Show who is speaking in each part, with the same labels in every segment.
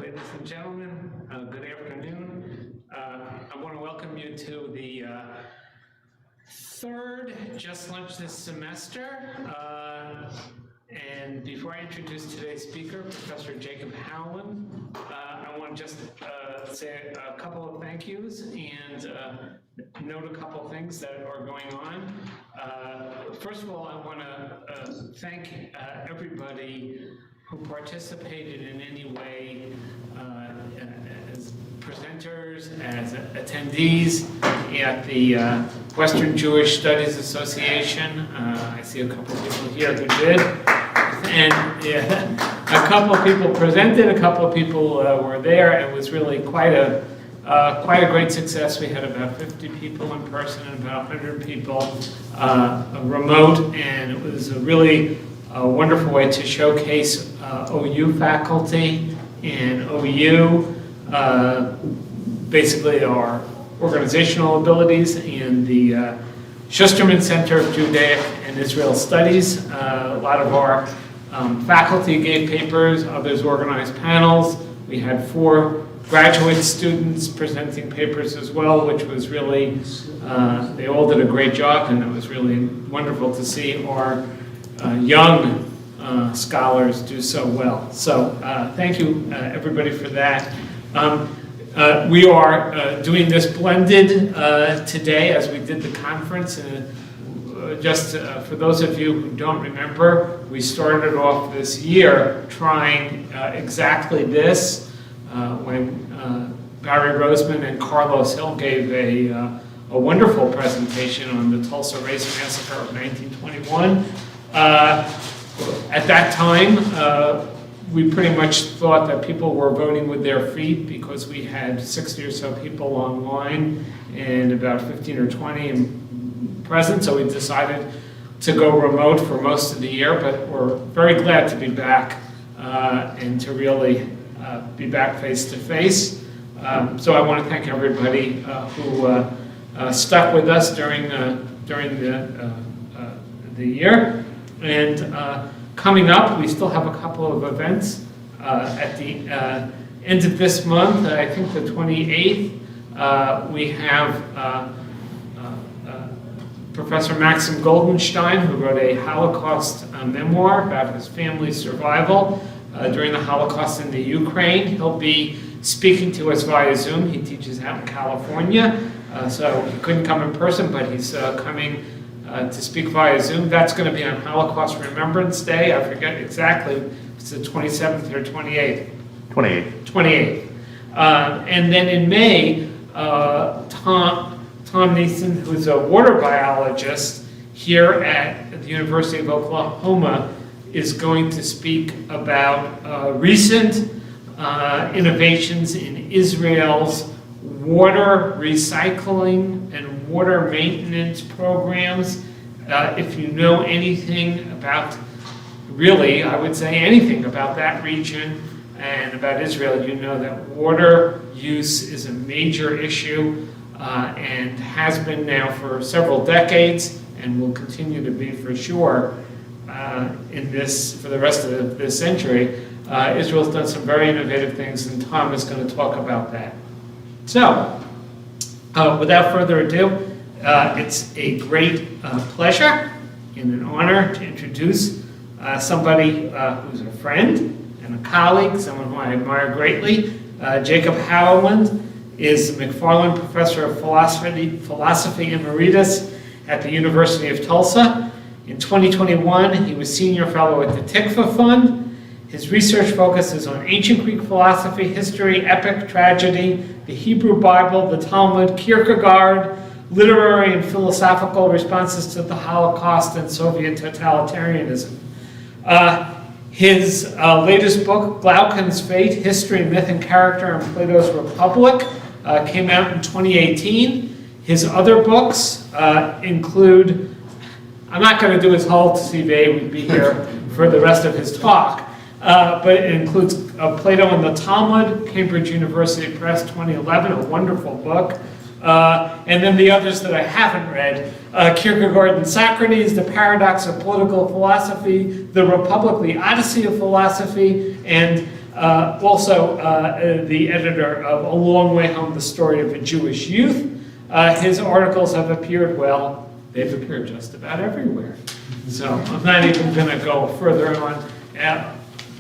Speaker 1: Ladies and gentlemen, good afternoon. I want to welcome you to the third Just Lunch this semester. And before I introduce today's speaker, Professor Jacob Howland, I want to just say a couple of thank yous and note a couple of things that are going on. First of all, I want to thank everybody who participated in any way as presenters, as attendees at the Western Jewish Studies Association. I see a couple of people here who did. And a couple of people presented, a couple of people were there. It was really quite a great success. We had about 50 people in person and about 100 people remote, and it was a really wonderful way to showcase OU faculty and OU, basically our organizational abilities, and the Schusterman Center of Judaic and Israel Studies. A lot of our faculty gave papers, others organized panels. We had 4 graduate students presenting papers as well, which was really, they all did a great job, and it was really wonderful to see our young scholars do so well. So thank you everybody for that. We are doing this blended today as we did the conference. Just for those of you who don't remember, we started off this year trying exactly this when Barry Roseman and Carlos Hill gave a wonderful presentation on the Tulsa Race Massacre of 1921. At that time, we pretty much thought that people were voting with their feet because we had 60 or so people online and about 15 or 20 in present, so we decided to go remote for most of the year, but we're very glad to be back and to really be back face to face. So I want to thank everybody who stuck with us during the year. And coming up, we still have a couple of events at the end of this month. I think the 28th, we have Professor Maxim Goldenstein, who wrote a Holocaust memoir about his family's survival during the Holocaust in the Ukraine. He'll be speaking to us via Zoom. He teaches out in California, so he couldn't come in person, but he's coming to speak via Zoom. That's going to be on Holocaust Remembrance Day. I forget exactly if it's the 27th or 28th. 28th. And then in May, Tom Neeson, who's a water biologist here at the University of Oklahoma, is going to speak about recent innovations in Israel's water recycling and water maintenance programs. If you know anything about, really, I would say anything about that region and about Israel, you know that water use is a major issue and has been now for several decades and will continue to be for sure for the rest of this century. Israel's done some very innovative things, and Tom is going to talk about that. So, without further ado, it's a great pleasure and an honor to introduce somebody who's a friend and a colleague, someone who I admire greatly. Jacob Howland is the McFarland Professor of Philosophy Emeritus at the University of Tulsa. In 2021, he was Senior Fellow at the Tikva Fund. His research focuses on ancient Greek philosophy, history, epic, tragedy, the Hebrew Bible, the Talmud, Kierkegaard, literary and philosophical responses to the Holocaust and Soviet totalitarianism. His latest book, Glaucon's Fate, History, Myth, and Character in Plato's Republic, came out in 2018. His other books include, I'm not going to do his whole CV, we'd be here for the rest of his talk, but it includes Plato and the Talmud, Cambridge University Press, 2011, a wonderful book. And then the others that I haven't read, Kierkegaard and Socrates, The Paradox of Political Philosophy, The Republic, The Odyssey of Philosophy, and Also the editor of A Long Way Home, the Story of a Jewish Youth. His articles have appeared, well, they've appeared just about everywhere. So I'm not even going to go further on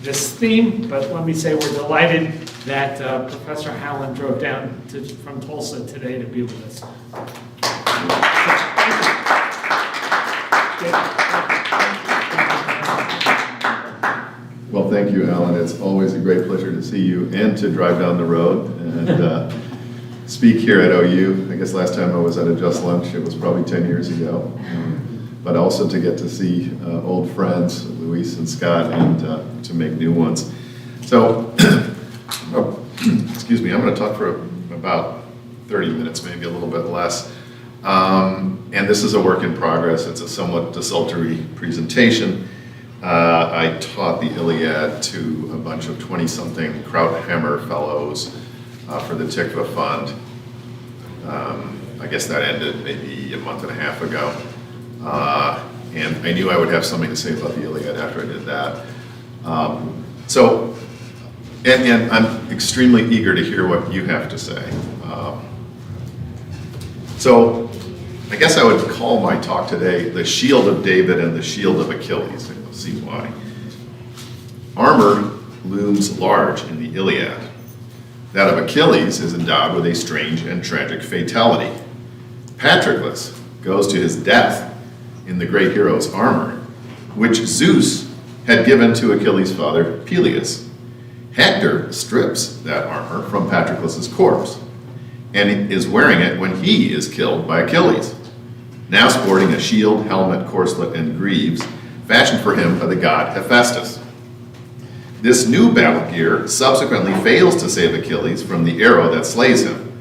Speaker 1: this theme, but let me say we're delighted that Professor Howland drove down from Tulsa today to be with us.
Speaker 2: Well, thank you, Alan. It's always a great pleasure to see you and to drive down the road and speak here at OU. I guess last time I was at a JuSt lunch, it was probably 10 years ago. But also to get to see old friends, Luis and Scott, and to make new ones. So, excuse me, I'm going to talk for about 30 minutes, maybe a little bit less. And this is a work in progress. It's a somewhat desultory presentation. I taught the Iliad to a bunch of 20-something Krauthammer fellows for the Tikva Fund. I guess that ended maybe a month and a half ago. And I knew I would have something to say about the Iliad after I did that. And I'm extremely eager to hear what you have to say. So I guess I would call my talk today the Shield of David and the Shield of Achilles, and you'll see why. Armor looms large in the Iliad. That of Achilles is endowed with a strange and tragic fatality. Patroclus goes to his death in the great hero's armor, which Zeus had given to Achilles' father Peleus. Hector strips that armor from Patroclus' corpse and is wearing it when he is killed by Achilles, now sporting a shield, helmet, corselet, and greaves fashioned for him by the god Hephaestus. This new battle gear subsequently fails to save Achilles from the arrow that slays him.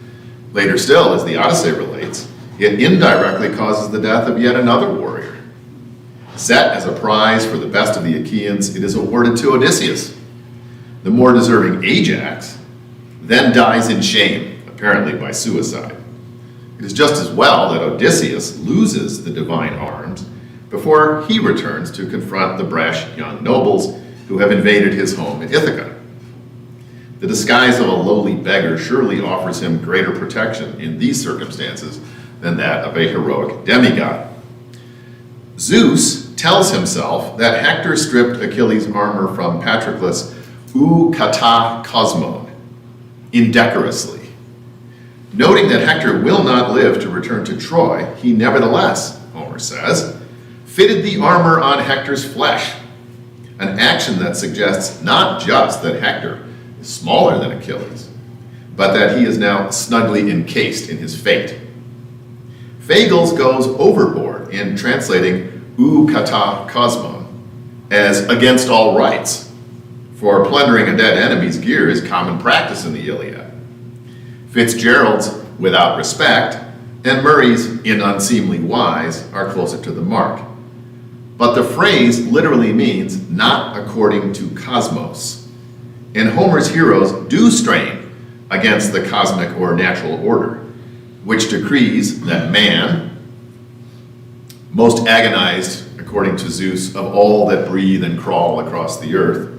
Speaker 2: Later still, as the Odyssey relates, it indirectly causes the death of yet another warrior. Set as a prize for the best of the Achaeans, it is awarded to Odysseus. The more deserving Ajax then dies in shame, apparently by suicide. It is just as well that Odysseus loses the divine arms before he returns to confront the brash young nobles who have invaded his home in Ithaca. The disguise of a lowly beggar surely offers him greater protection in these circumstances than that of a heroic demigod. Zeus tells himself that Hector stripped Achilles' armor from Patroclus ou kata kosmon, indecorously. Noting that Hector will not live to return to Troy, he nevertheless, Homer says, fitted the armor on Hector's flesh, an action that suggests not just that Hector is smaller than Achilles, but that he is now snugly encased in his fate. Fagles goes overboard in translating ou kata kosmon as against all rights, for plundering a dead enemy's gear is common practice in the Iliad. Fitzgerald's without respect and Murray's in unseemly wise are closer to the mark. But the phrase literally means not according to cosmos, and Homer's heroes do strain against the cosmic or natural order, which decrees that man, most agonized according to Zeus of all that breathe and crawl across the earth,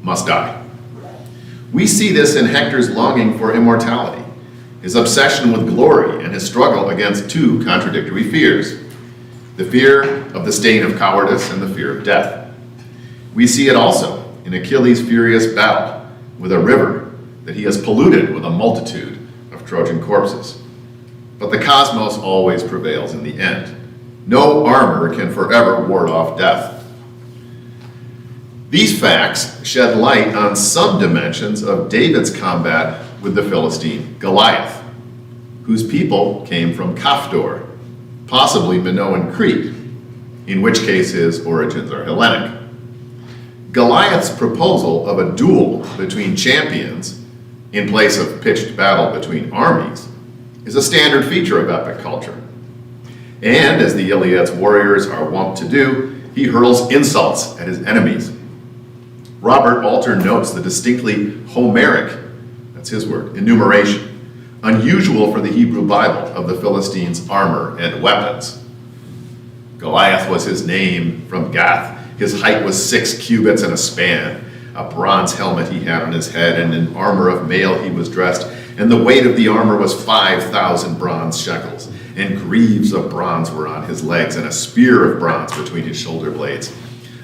Speaker 2: must die. We see this in Hector's longing for immortality, his obsession with glory, and his struggle against two contradictory fears: the fear of the stain of cowardice and the fear of death. We see it also in Achilles' furious battle with a river that he has polluted with a multitude of Trojan corpses. But the cosmos always prevails in the end. No armor can forever ward off death. These facts shed light on some dimensions of David's combat with the Philistine Goliath, whose people came from Kaftor, possibly Minoan Crete, in which case his origins are Hellenic. Goliath's proposal of a duel between champions in place of pitched battle between armies is a standard feature of epic culture. And as the Iliad's warriors are wont to do, he hurls insults at his enemies. Robert Alter notes the distinctly Homeric, that's his word, enumeration, unusual for the Hebrew Bible, of the Philistines' armor and weapons. Goliath was his name from Gath. His height was 6 cubits and a span. a bronze helmet he had on his head, and in armor of mail he was dressed. And the weight of the armor was 5,000 bronze shekels, and greaves of bronze were on his legs, and a spear of bronze between his shoulder blades.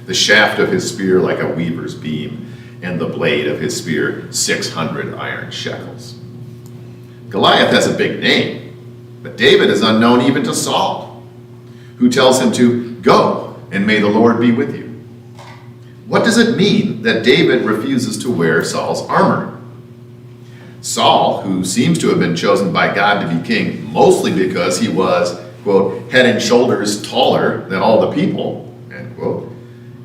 Speaker 2: The shaft of his spear like a weaver's beam, and the blade of his spear 600 iron shekels. Goliath has a big name, but David is unknown even to Saul, who tells him to go, and may the Lord be with you. What does it mean that David refuses to wear Saul's armor? Saul, who seems to have been chosen by God to be king mostly because he was, quote, head and shoulders taller than all the people, end quote,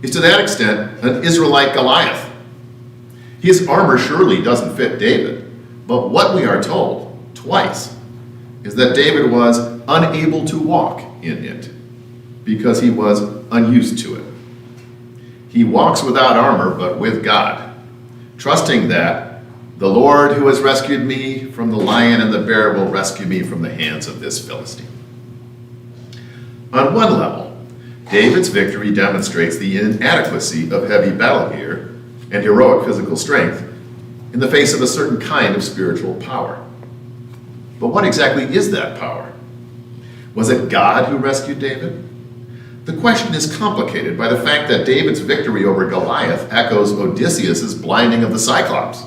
Speaker 2: is to that extent an Israelite Goliath. His armor surely doesn't fit David, but what we are told twice is that David was unable to walk in it because he was unused to it. He walks without armor, but with God, trusting that the Lord who has rescued me from the lion and the bear will rescue me from the hands of this Philistine. On one level, David's victory demonstrates the inadequacy of heavy battle gear and heroic physical strength in the face of a certain kind of spiritual power. But what exactly is that power? Was it God who rescued David? The question is complicated by the fact that David's victory over Goliath echoes Odysseus' blinding of the Cyclops,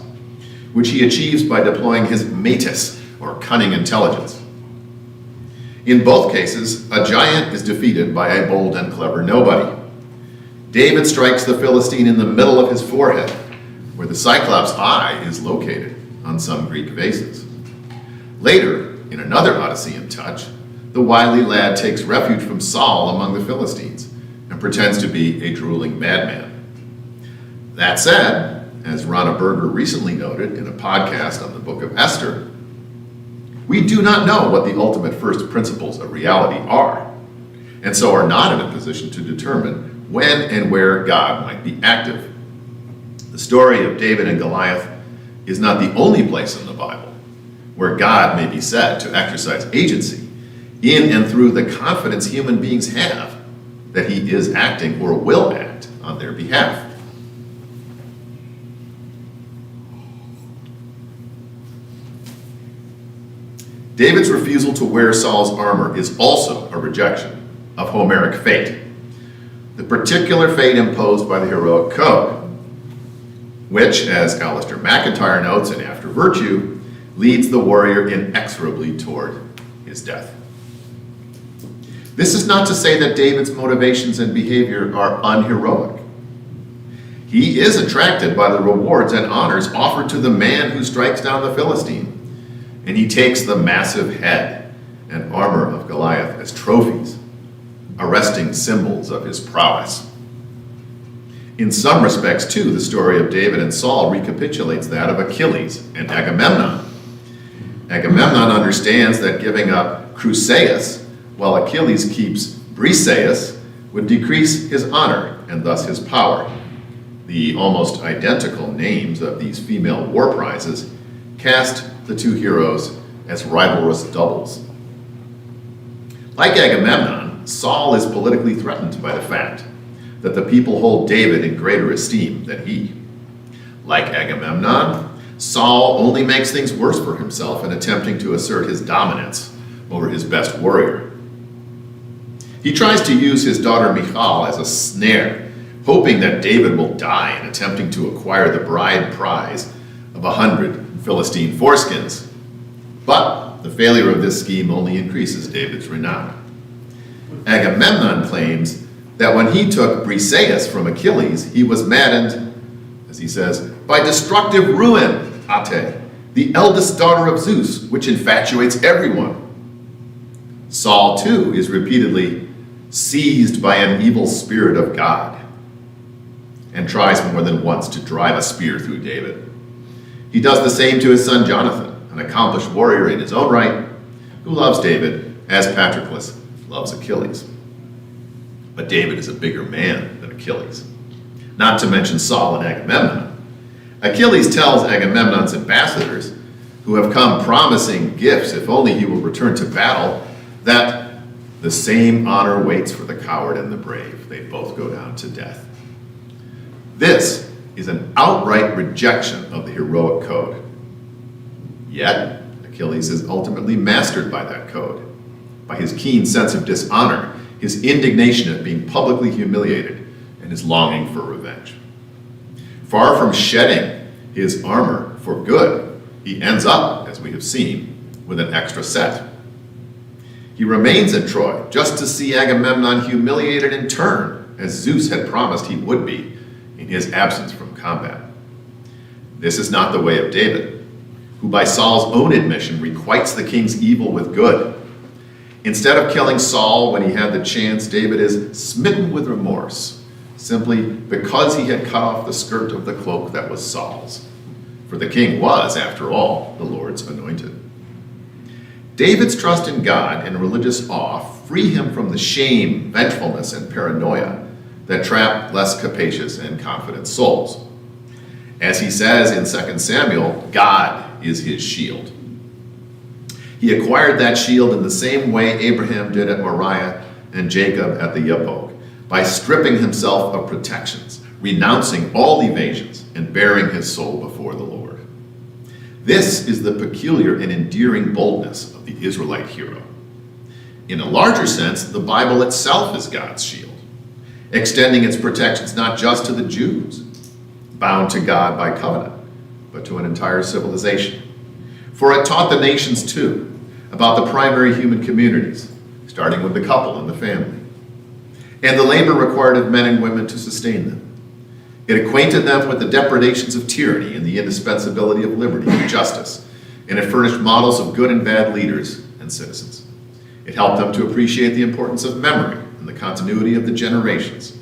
Speaker 2: which he achieves by deploying his metis, or cunning intelligence. In both cases, a giant is defeated by a bold and clever nobody. David strikes the Philistine in the middle of his forehead, where the Cyclops' eye is located on some Greek vases. Later, in another Odyssean touch, the wily lad takes refuge from Saul among the Philistines and pretends to be a drooling madman. That said, as Rana Berger recently noted in a podcast on the book of Esther, we do not know what the ultimate first principles of reality are, and so are not in a position to determine when and where God might be active. The story of David and Goliath is not the only place in the Bible where God may be said to exercise agency in and through the confidence human beings have that he is acting or will act on their behalf. David's refusal to wear Saul's armor is also a rejection of Homeric fate, the particular fate imposed by the heroic code, which, as Alistair McIntyre notes in After Virtue, leads the warrior inexorably toward his death. This is not to say that David's motivations and behavior are unheroic. He is attracted by the rewards and honors offered to the man who strikes down the Philistine, and he takes the massive head and armor of Goliath as trophies, arresting symbols of his prowess. In some respects, too, the story of David and Saul recapitulates that of Achilles and Agamemnon. Agamemnon understands that giving up Chryseis, while Achilles keeps Briseis, would decrease his honor and thus his power. The almost identical names of these female war prizes cast the two heroes as rivalrous doubles. Like Agamemnon, Saul is politically threatened by the fact that the people hold David in greater esteem than he. Like Agamemnon, Saul only makes things worse for himself in attempting to assert his dominance over his best warrior. He tries to use his daughter Michal as a snare, hoping that David will die in attempting to acquire the bride prize of 100 Philistine foreskins. But the failure of this scheme only increases David's renown. Agamemnon claims that when he took Briseis from Achilles, he was maddened, as he says, by destructive ruin, Ate, the eldest daughter of Zeus, which infatuates everyone. Saul, too, is repeatedly seized by an evil spirit of God and tries more than once to drive a spear through David. He does the same to his son Jonathan, an accomplished warrior in his own right, who loves David as Patroclus loves Achilles. But David is a bigger man than Achilles, not to mention Saul and Agamemnon. Achilles tells Agamemnon's ambassadors, who have come promising gifts if only he will return to battle, that the same honor waits for the coward and the brave. They both go down to death. This is an outright rejection of the heroic code. Yet, Achilles is ultimately mastered by that code, by his keen sense of dishonor, his indignation at being publicly humiliated, and his longing for revenge. Far from shedding his armor for good, he ends up, as we have seen, with an extra set. He remains in Troy just to see Agamemnon humiliated in turn, as Zeus had promised he would be in his absence from combat. This is not the way of David, who by Saul's own admission requites the king's evil with good. Instead of killing Saul when he had the chance, David is smitten with remorse, simply because he had cut off the skirt of the cloak that was Saul's. For the king was, after all, the Lord's anointed. David's trust in God and religious awe free him from the shame, vengefulness, and paranoia that trap less capacious and confident souls. As he says in 2 Samuel, God is his shield. He acquired that shield in the same way Abraham did at Moriah and Jacob at the Yabok, by stripping himself of protections, renouncing all evasions, and bearing his soul before the Lord. This is the peculiar and endearing boldness of the Israelite hero. In a larger sense, the Bible itself is God's shield, extending its protections not just to the Jews, bound to God by covenant, but to an entire civilization. For it taught the nations too about the primary human communities, starting with the couple and the family, and the labor required of men and women to sustain them. It acquainted them with the depredations of tyranny and the indispensability of liberty and justice, and it furnished models of good and bad leaders and citizens. It helped them to appreciate the importance of memory and the continuity of the generations.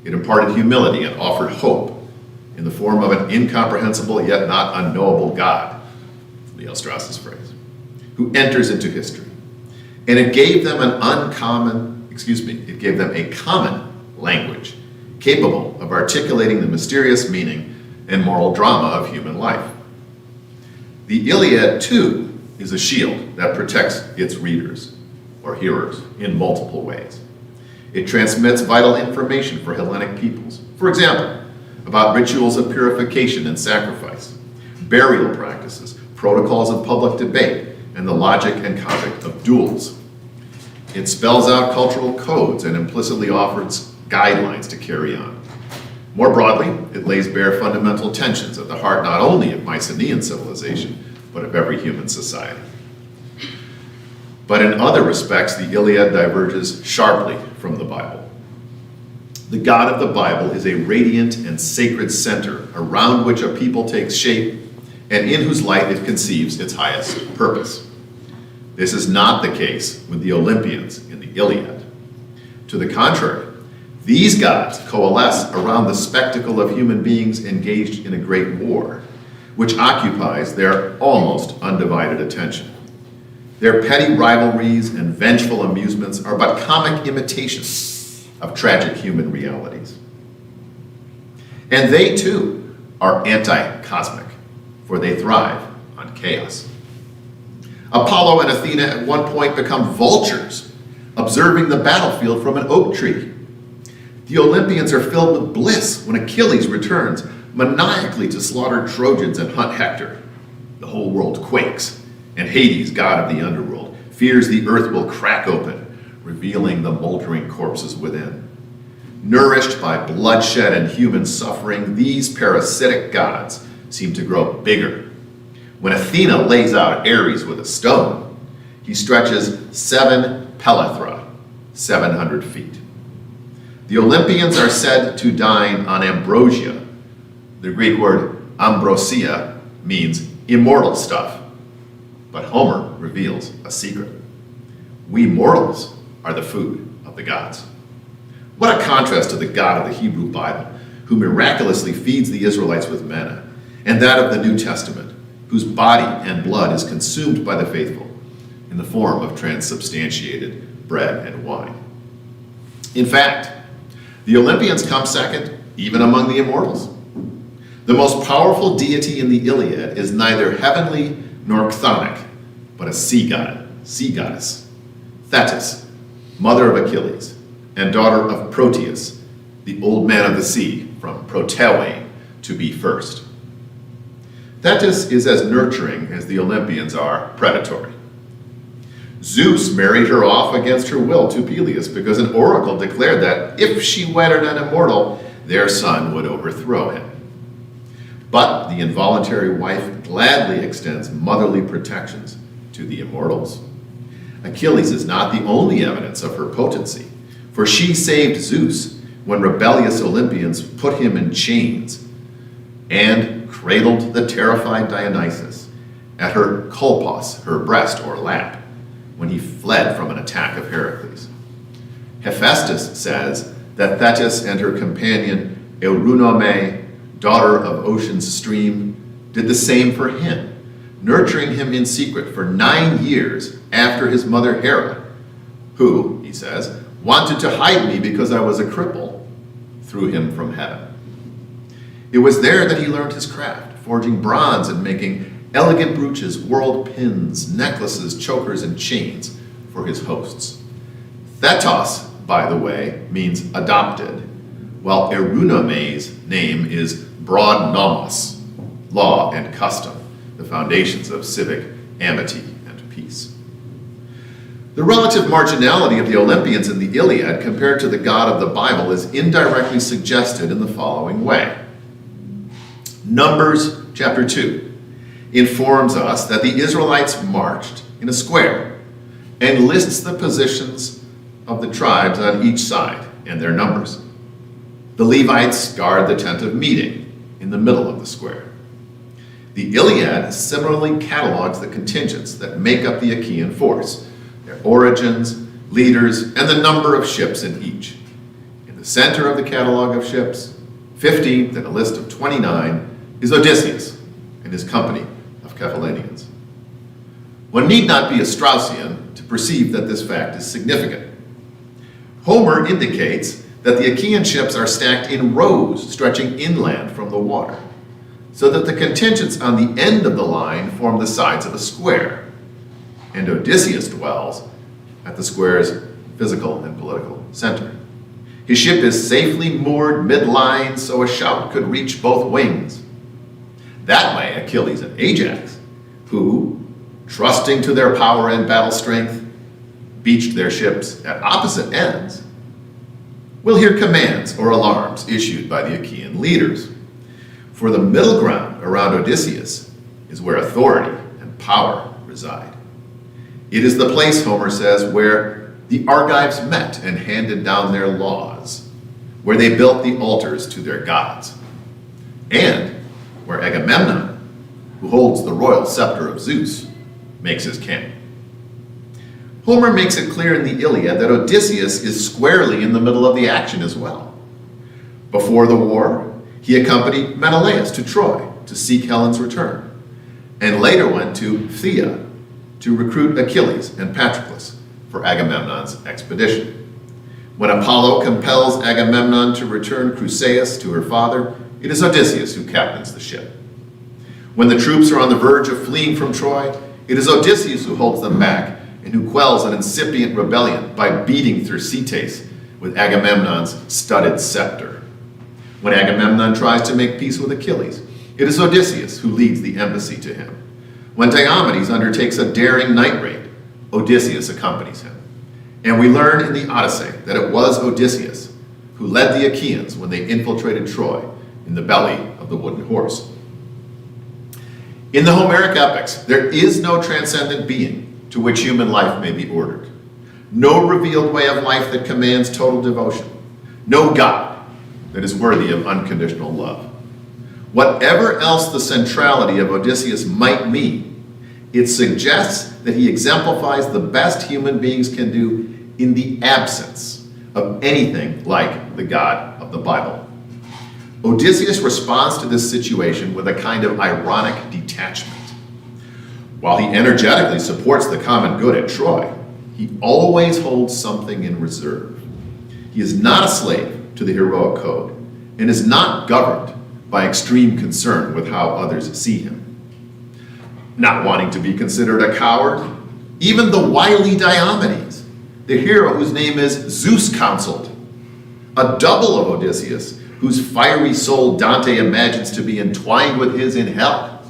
Speaker 2: It imparted humility and offered hope in the form of an incomprehensible yet not unknowable God, Leo Strauss's phrase, who enters into history. And it gave them it gave them a common language capable of articulating the mysterious meaning and moral drama of human life. The Iliad, too, is a shield that protects its readers, or hearers, in multiple ways. It transmits vital information for Hellenic peoples. For example, about rituals of purification and sacrifice, burial practices, protocols of public debate, and the logic and conduct of duels. It spells out cultural codes and implicitly offers guidelines to carry on. More broadly, it lays bare fundamental tensions at the heart not only of Mycenaean civilization, but of every human society. But in other respects, the Iliad diverges sharply from the Bible. The God of the Bible is a radiant and sacred center around which a people takes shape and in whose light it conceives its highest purpose. This is not the case with the Olympians in the Iliad. To the contrary, these gods coalesce around the spectacle of human beings engaged in a great war, which occupies their almost undivided attention. Their petty rivalries and vengeful amusements are but comic imitations of tragic human realities. And they, too, are anti-cosmic, for they thrive on chaos. Apollo and Athena at one point become vultures, observing the battlefield from an oak tree. The Olympians are filled with bliss when Achilles returns maniacally to slaughter Trojans and hunt Hector. The whole world quakes, and Hades, god of the underworld, fears the earth will crack open, revealing the moldering corpses within. Nourished by bloodshed and human suffering, these parasitic gods seem to grow bigger. When Athena lays out Ares with a stone, he stretches 7 pelathra, 700 feet. The Olympians are said to dine on ambrosia. The Greek word ambrosia means immortal stuff. But Homer reveals a secret. We mortals are the food of the gods. What a contrast to the God of the Hebrew Bible, who miraculously feeds the Israelites with manna, and that of the New Testament, whose body and blood is consumed by the faithful in the form of transubstantiated bread and wine. In fact, the Olympians come second even among the immortals. The most powerful deity in the Iliad is neither heavenly nor chthonic, but a sea goddess, Thetis, mother of Achilles, and daughter of Proteus, the old man of the sea, from Protewe, to be first. Thetis is as nurturing as the Olympians are predatory. Zeus married her off against her will to Peleus because an oracle declared that if she wedded an immortal, their son would overthrow him. But the involuntary wife gladly extends motherly protections to the immortals. Achilles is not the only evidence of her potency, for she saved Zeus when rebellious Olympians put him in chains and cradled the terrified Dionysus at her kolpos, her breast or lap, when he fled from an attack of Heracles. Hephaestus says that Thetis and her companion Eurynome, daughter of Ocean's stream, did the same for him, nurturing him in secret for 9 years after his mother Hera, who, he says, wanted to hide me because I was a cripple, threw him from heaven. It was there that he learned his craft, forging bronze and making elegant brooches, whorled pins, necklaces, chokers, and chains for his hosts. Thetos, by the way, means adopted, while Eurynome's name is broad nomos, law and custom, the foundations of civic amity and peace. The relative marginality of the Olympians in the Iliad compared to the God of the Bible is indirectly suggested in the following way. Numbers chapter 2 informs us that the Israelites marched in a square and lists the positions of the tribes on each side and their numbers. The Levites guard the tent of meeting in the middle of the square. The Iliad similarly catalogs the contingents that make up the Achaean force, their origins, leaders, and the number of ships in each. In the center of the catalog of ships, 15th in a list of 29, is Odysseus and his company of Cephallenians. One need not be a Straussian to perceive that this fact is significant. Homer indicates that the Achaean ships are stacked in rows stretching inland from the water, so that the contingents on the end of the line form the sides of a square, and Odysseus dwells at the square's physical and political center. His ship is safely moored mid-line so a shout could reach both wings. That way, Achilles and Ajax, who, trusting to their power and battle strength, beached their ships at opposite ends, will hear commands or alarms issued by the Achaean leaders. For the middle ground around Odysseus is where authority and power reside. It is the place, Homer says, where the Argives met and handed down their laws, where they built the altars to their gods, and where Agamemnon, who holds the royal scepter of Zeus, makes his camp. Homer makes it clear in the Iliad that Odysseus is squarely in the middle of the action as well. Before the war, he accompanied Menelaus to Troy to seek Helen's return, and later went to Phthia to recruit Achilles and Patroclus for Agamemnon's expedition. When Apollo compels Agamemnon to return Chryseis to her father, it is Odysseus who captains the ship. When the troops are on the verge of fleeing from Troy, it is Odysseus who holds them back and who quells an incipient rebellion by beating Thersites with Agamemnon's studded scepter. When Agamemnon tries to make peace with Achilles, it is Odysseus who leads the embassy to him. When Diomedes undertakes a daring night raid, Odysseus accompanies him. And we learn in the Odyssey that it was Odysseus who led the Achaeans when they infiltrated Troy in the belly of the wooden horse. In the Homeric epics, there is no transcendent being to which human life may be ordered. No revealed way of life that commands total devotion. No God that is worthy of unconditional love. Whatever else the centrality of Odysseus might mean, it suggests that he exemplifies the best human beings can do in the absence of anything like the God of the Bible. Odysseus responds to this situation with a kind of ironic detachment. While he energetically supports the common good at Troy, he always holds something in reserve. He is not a slave to the heroic code and is not governed by extreme concern with how others see him. Not wanting to be considered a coward, even the wily Diomedes, the hero whose name is Zeus counseled, a double of Odysseus, whose fiery soul Dante imagines to be entwined with his in hell,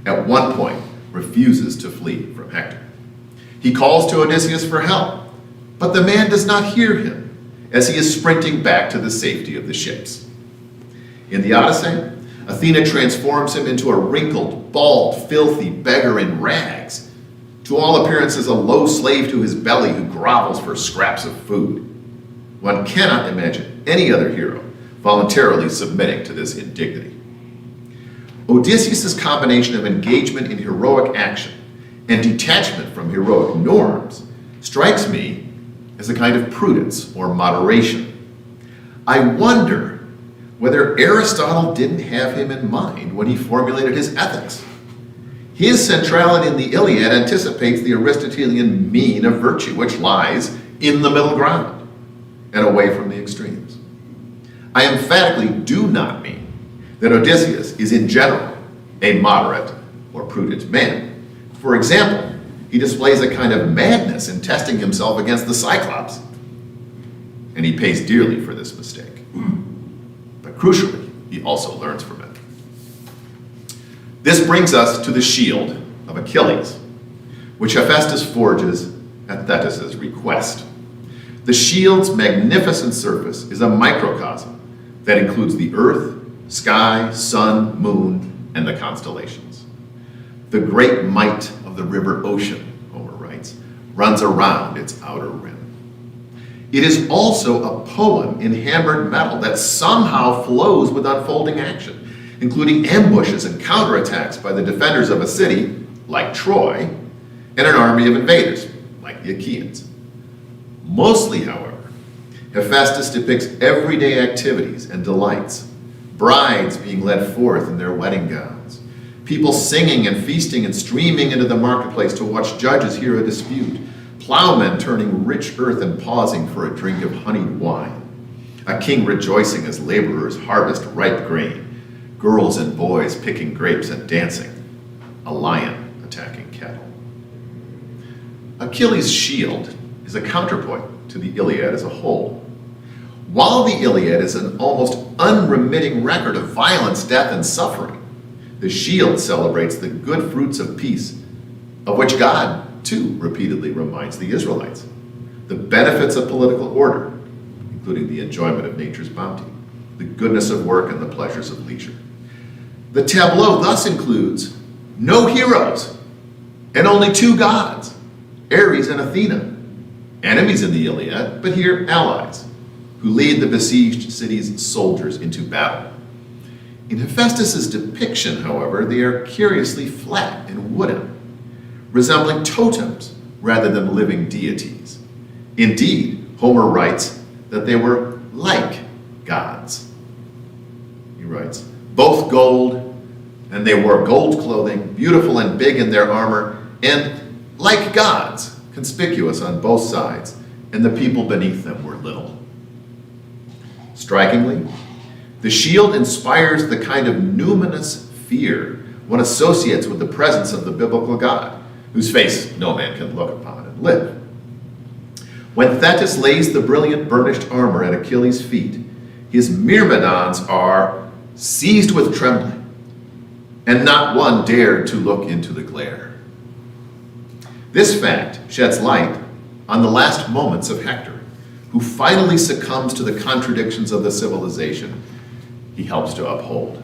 Speaker 2: at one point refuses to flee from Hector. He calls to Odysseus for help, but the man does not hear him as he is sprinting back to the safety of the ships. In the Odyssey, Athena transforms him into a wrinkled, bald, filthy beggar in rags, to all appearances a low slave to his belly who grovels for scraps of food. One cannot imagine any other hero voluntarily submitting to this indignity. Odysseus' combination of engagement in heroic action and detachment from heroic norms strikes me as a kind of prudence or moderation. I wonder whether Aristotle didn't have him in mind when he formulated his ethics. His centrality in the Iliad anticipates the Aristotelian mean of virtue, which lies in the middle ground and away from the extremes. I emphatically do not mean that Odysseus is in general a moderate or prudent man. For example, he displays a kind of madness in testing himself against the Cyclops, and he pays dearly for this mistake. But crucially, he also learns from it. This brings us to the shield of Achilles, which Hephaestus forges at Thetis' request. The shield's magnificent surface is a microcosm that includes the earth, sky, sun, moon, and the constellations. The great might of the river ocean, Homer writes, runs around its outer rim. It is also a poem in hammered metal that somehow flows with unfolding action, including ambushes and counterattacks by the defenders of a city, like Troy, and an army of invaders, like the Achaeans. Mostly, however, Hephaestus depicts everyday activities and delights, brides being led forth in their wedding gowns, people singing and feasting and streaming into the marketplace to watch judges hear a dispute, plowmen turning rich earth and pausing for a drink of honeyed wine, a king rejoicing as laborers harvest ripe grain, girls and boys picking grapes and dancing, a lion attacking cattle. Achilles' shield is a counterpoint to the Iliad as a whole. While the Iliad is an almost unremitting record of violence, death, and suffering, the shield celebrates the good fruits of peace, of which God, too, repeatedly reminds the Israelites, the benefits of political order, including the enjoyment of nature's bounty, the goodness of work, and the pleasures of leisure. The tableau thus includes no heroes and only two gods, Ares and Athena, enemies in the Iliad, but here allies, who lead the besieged city's soldiers into battle. In Hephaestus' depiction, however, they are curiously flat and wooden, resembling totems rather than living deities. Indeed, Homer writes that they were like gods. He writes, both gold, and they wore gold clothing, beautiful and big in their armor, and like gods, conspicuous on both sides, and the people beneath them were little. Strikingly, the shield inspires the kind of numinous fear one associates with the presence of the biblical God, whose face no man can look upon and live. When Thetis lays the brilliant burnished armor at Achilles' feet, his myrmidons are seized with trembling, and not one dared to look into the glare. This fact sheds light on the last moments of Hector, who finally succumbs to the contradictions of the civilization he helps to uphold.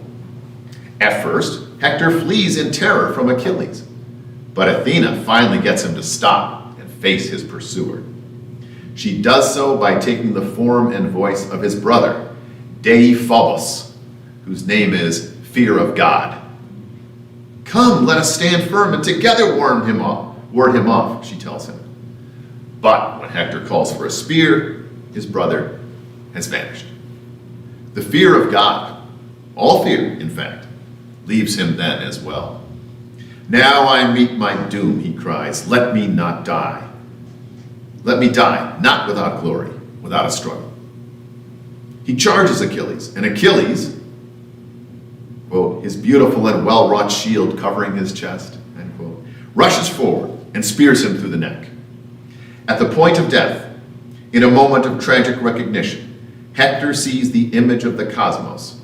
Speaker 2: At first, Hector flees in terror from Achilles, but Athena finally gets him to stop and face his pursuer. She does so by taking the form and voice of his brother, Deiphobos, whose name is Fear of God. Come, let us stand firm and together ward him off, she tells him. But when Hector calls for a spear, his brother has vanished. The fear of God, all fear, in fact, leaves him then as well. Now I meet my doom, he cries. Let me not die. Let me die, not without glory, without a struggle. He charges Achilles, and Achilles, quote, his beautiful and well-wrought shield covering his chest, end quote, rushes forward and spears him through the neck. At the point of death, in a moment of tragic recognition, Hector sees the image of the cosmos,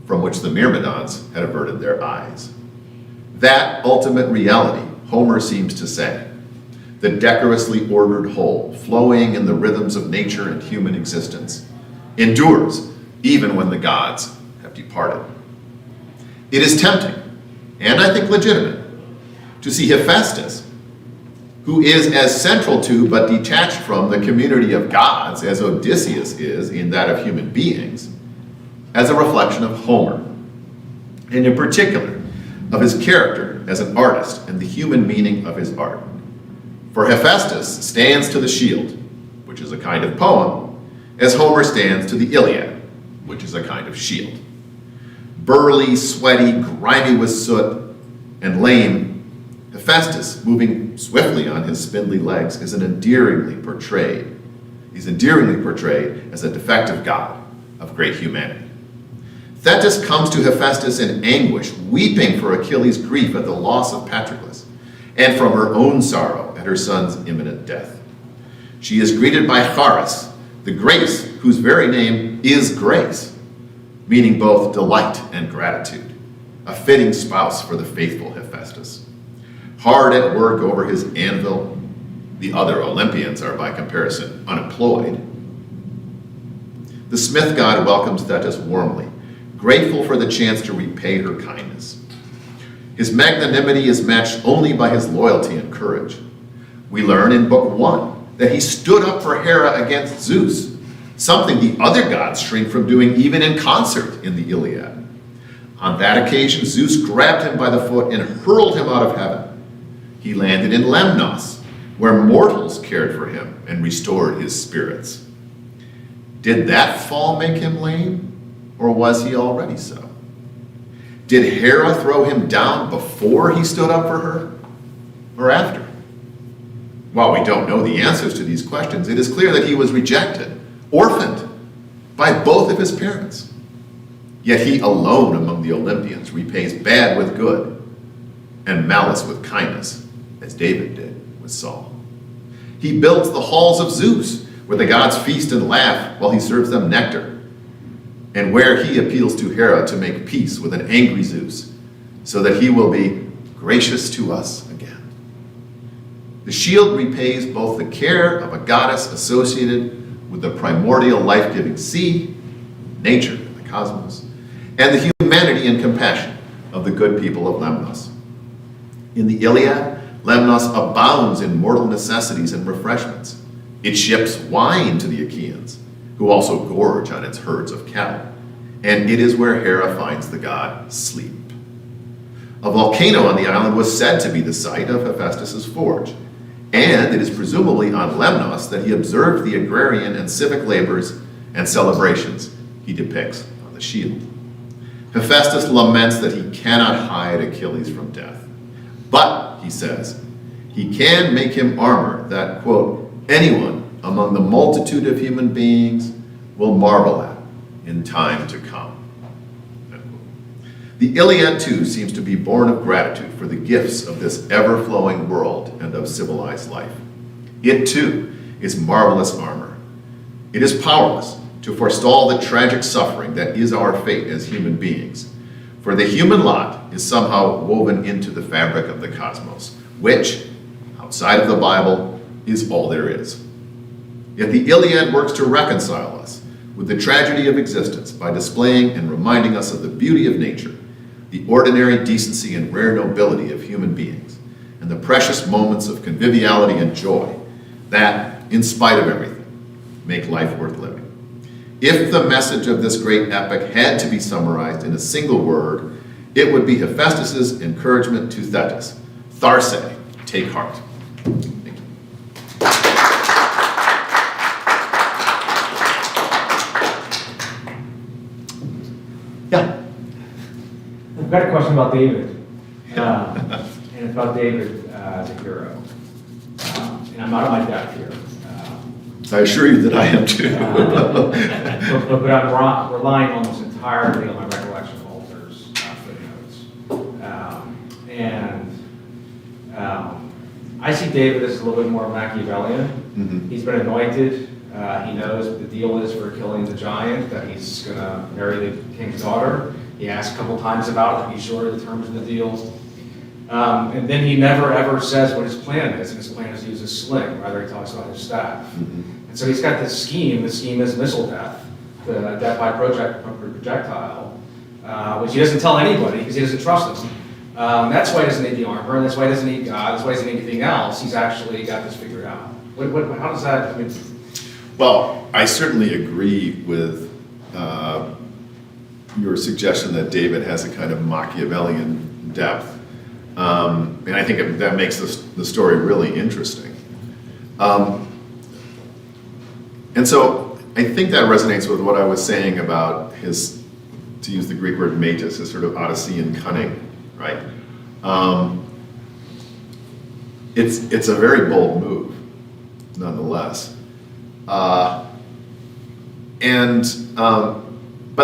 Speaker 2: from which the Myrmidons had averted their eyes. That ultimate reality, Homer seems to say, the decorously ordered whole, flowing in the rhythms of nature and human existence, endures even when the gods have departed. It is tempting, and I think legitimate, to see Hephaestus, who is as central to but detached from the community of gods as Odysseus is in that of human beings, as a reflection of Homer, and in particular of his character as an artist and the human meaning of his art. For Hephaestus stands to the shield, which is a kind of poem, as Homer stands to the Iliad, which is a kind of shield. Burly, sweaty, grimy with soot, and lame, Hephaestus, moving swiftly on his spindly legs, is endearingly portrayed as a defective god of great humanity. Thetis comes to Hephaestus in anguish, weeping for Achilles' grief at the loss of Patroclus, and from her own sorrow at her son's imminent death. She is greeted by Charis, the Grace, whose very name is Grace, meaning both delight and gratitude, a fitting spouse for the faithful Hephaestus. Hard at work over his anvil, the other Olympians are by comparison unemployed. The smith god welcomes Thetis warmly, grateful for the chance to repay her kindness. His magnanimity is matched only by his loyalty and courage. We learn in Book 1 that he stood up for Hera against Zeus, something the other gods shrink from doing even in concert in the Iliad. On that occasion, Zeus grabbed him by the foot and hurled him out of heaven. He landed in Lemnos, where mortals cared for him and restored his spirits. Did that fall make him lame, or was he already so? Did Hera throw him down before he stood up for her, or after? While we don't know the answers to these questions, it is clear that he was rejected, orphaned, by both of his parents. Yet he alone among the Olympians repays bad with good and malice with kindness, as David did with Saul. He builds the halls of Zeus, where the gods feast and laugh while he serves them nectar, and where he appeals to Hera to make peace with an angry Zeus, so that he will be gracious to us again. The shield repays both the care of a goddess associated with the primordial life-giving sea, nature, and the cosmos, and the humanity and compassion of the good people of Lemnos. In the Iliad, Lemnos abounds in mortal necessities and refreshments. It ships wine to the Achaeans, who also gorge on its herds of cattle, and it is where Hera finds the god Sleep. A volcano on the island was said to be the site of Hephaestus' forge, and it is presumably on Lemnos that he observed the agrarian and civic labors and celebrations he depicts on the shield. Hephaestus laments that he cannot hide Achilles from death, but, he says, he can make him armor that, quote, anyone among the multitude of human beings will marvel at in time to come. The Iliad, too, seems to be born of gratitude for the gifts of this ever-flowing world and of civilized life. It, too, is marvelous armor. It is powerless to forestall the tragic suffering that is our fate as human beings, for the human lot is somehow woven into the fabric of the cosmos, which, outside of the Bible, is all there is. Yet the Iliad works to reconcile us with the tragedy of existence by displaying and reminding us of the beauty of nature, the ordinary decency and rare nobility of human beings, and the precious moments of conviviality and joy that, in spite of everything, make life worth living. If the message of this great epic had to be summarized in a single word, it would be Hephaestus' encouragement to Thetis. Tharse, take heart. Thank you. Yeah.
Speaker 3: I've got a question about David, and it's about David as a hero. And I'm not on my depth here.
Speaker 2: I assure you that I am too.
Speaker 3: But I'm relying almost entirely on my recollection of Alter's footnotes. I see David as a little bit more Machiavellian.
Speaker 2: Mm-hmm.
Speaker 3: He's been anointed He knows what the deal is for killing the giant, that he's going to marry the king's daughter. He asks a couple times about it to be sure of the terms of the deal. And then he never ever says what his plan is, and his plan is to use a sling. Rather, he talks about his staff. And so he's got this scheme. The scheme is missile death, the death by projectile, which he doesn't tell anybody because he doesn't trust them. That's why he doesn't need the armor, and that's why he doesn't need God, that's why he doesn't need anything else. He's actually got this figured out. How does that, I mean...
Speaker 2: Well, I certainly agree with your suggestion that David has a kind of Machiavellian depth. And I think that makes the story really interesting. And so I think that resonates with what I was saying about his, to use the Greek word metis, his sort of Odyssean cunning, right? It's a very bold move, nonetheless. But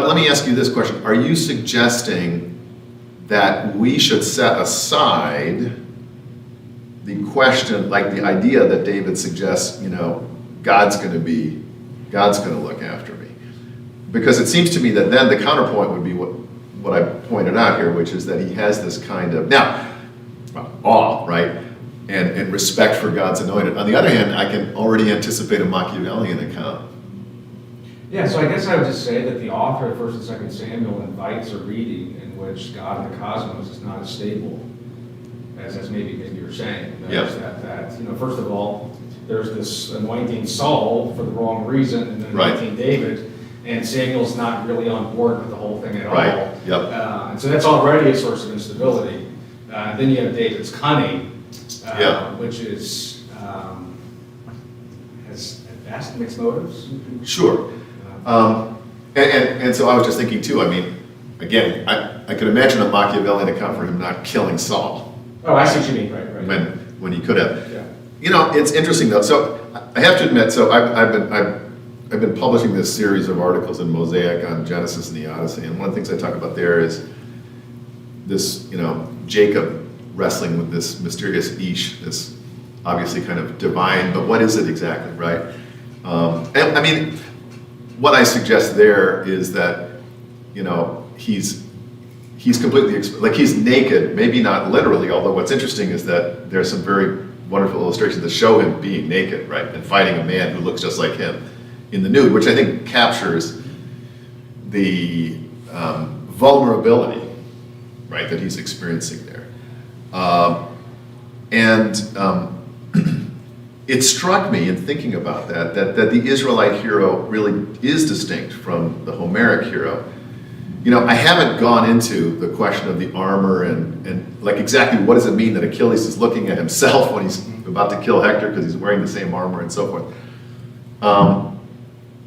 Speaker 2: let me ask you this question. Are you suggesting that we should set aside the question, like the idea that David suggests, God's going to look after me? Because it seems to me that then the counterpoint would be what I pointed out here, which is that he has this kind of, awe, right? And respect for God's anointed. On the other hand, I can already anticipate a Machiavellian account.
Speaker 3: Yeah, so I guess I would just say that the author of 1st and 2nd Samuel invites a reading in which God in the cosmos is not as stable as maybe you're saying.
Speaker 2: Yes.
Speaker 3: That first of all, there's this anointing Saul for the wrong reason, and then
Speaker 2: Right.
Speaker 3: anointing David, and Samuel's not really on board with the whole thing at
Speaker 2: Right.
Speaker 3: all.
Speaker 2: Yep.
Speaker 3: And so that's already a source of instability. Then you have David's cunning, which is has at best mixed motives.
Speaker 2: Sure. And so I was just thinking too, I mean, again, I could imagine a Machiavellian account for him not killing Saul.
Speaker 3: Oh, I see what you mean, right.
Speaker 2: When he could have.
Speaker 3: Yeah.
Speaker 2: It's interesting though. So I have to admit, so I've been publishing this series of articles in Mosaic on Genesis and the Odyssey, and one of the things I talk about there is this, Jacob wrestling with this mysterious Ish, this obviously kind of divine, but what is it exactly, right? And I mean, what I suggest there is that, he's completely, he's naked, maybe not literally, although what's interesting is that there's some very wonderful illustrations that show him being naked, right, and fighting a man who looks just like him in the nude, which I think captures the vulnerability, right, that he's experiencing there. It struck me in thinking about that the Israelite hero really is distinct from the Homeric hero. I haven't gone into the question of the armor and like exactly what does it mean that Achilles is looking at himself when he's about to kill Hector because he's wearing the same armor and so forth.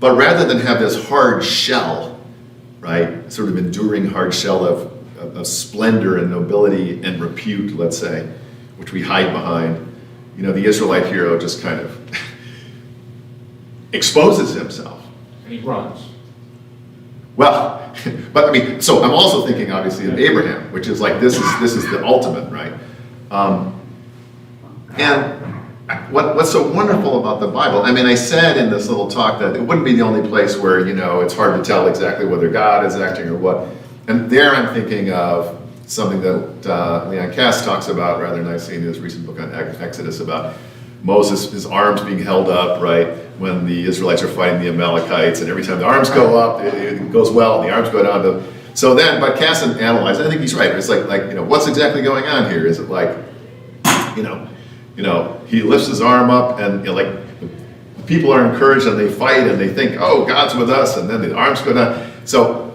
Speaker 2: But rather than have this hard shell, right, sort of enduring hard shell of splendor and nobility and repute, let's say, which we hide behind, the Israelite hero just kind of exposes himself.
Speaker 3: And he runs.
Speaker 2: Well, but I mean, so I'm also thinking obviously of Abraham, which is like, this is the ultimate, right? And what's so wonderful about the Bible, I mean, I said in this little talk that it wouldn't be the only place where, it's hard to tell exactly whether God is acting or what. And there I'm thinking of something that Leon Cass talks about rather nicely in his recent book on Exodus about Moses, his arms being held up, right, when the Israelites are fighting the Amalekites, and every time the arms go up, it goes well, and the arms go down. So then, but Cass analyzed, I think he's right. It's like what's exactly going on here? Is it like, he lifts his arm up, and like the people are encouraged, and they fight, and they think, oh, God's with us, and then the arms go down. So,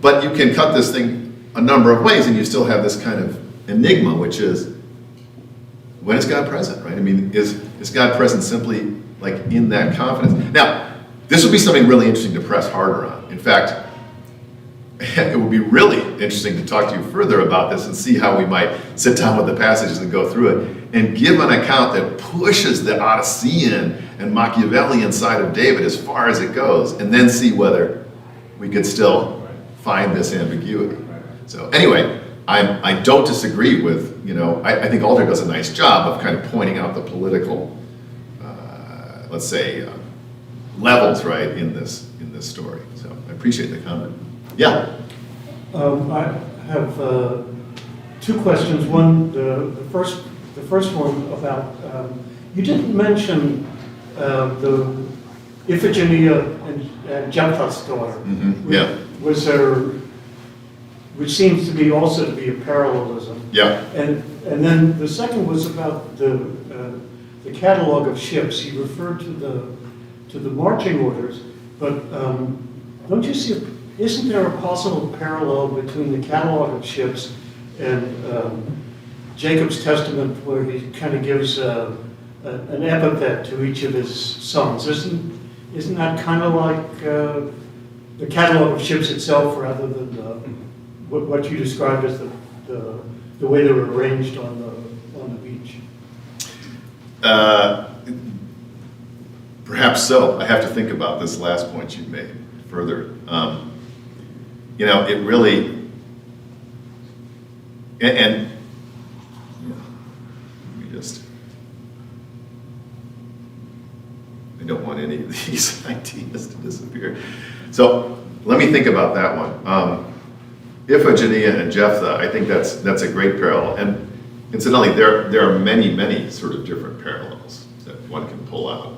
Speaker 2: but you can cut this thing a number of ways, and you still have this kind of enigma, which is, when is God present, right? I mean, is God present simply like in that confidence? Now, this would be something really interesting to press harder on. In fact, it would be really interesting to talk to you further about this and see how we might sit down with the passages and go through it and give an account that pushes the Odyssean and Machiavellian side of David as far as it goes, and then see whether we could still find this ambiguity. So anyway, I don't disagree with, I think Alder does a nice job of kind of pointing out the political, let's say, levels, right, in this story. So I appreciate the comment. Yeah.
Speaker 4: I have two questions. One, the first one about, you didn't mention the Iphigenia and Jephthah's daughter.
Speaker 2: Mm-hmm. Yeah.
Speaker 4: Was there, which seems to be also to be a parallelism.
Speaker 2: Yeah.
Speaker 4: And then the second was about the catalog of ships. He referred to the marching orders, but don't you see, isn't there a possible parallel between the catalog of ships and Jacob's testament, where he kind of gives an epithet to each of his sons? Isn't that kind of like the catalog of ships itself, rather than what you described as the way they were arranged on the beach?
Speaker 2: Perhaps so. I have to think about this last point you made further. You know, it really, and you know, let me just, I don't want any of these ideas to disappear. So let me think about that one. Iphigenia and Jephthah, I think that's a great parallel. And incidentally, there are many sort of different parallels that one can pull out.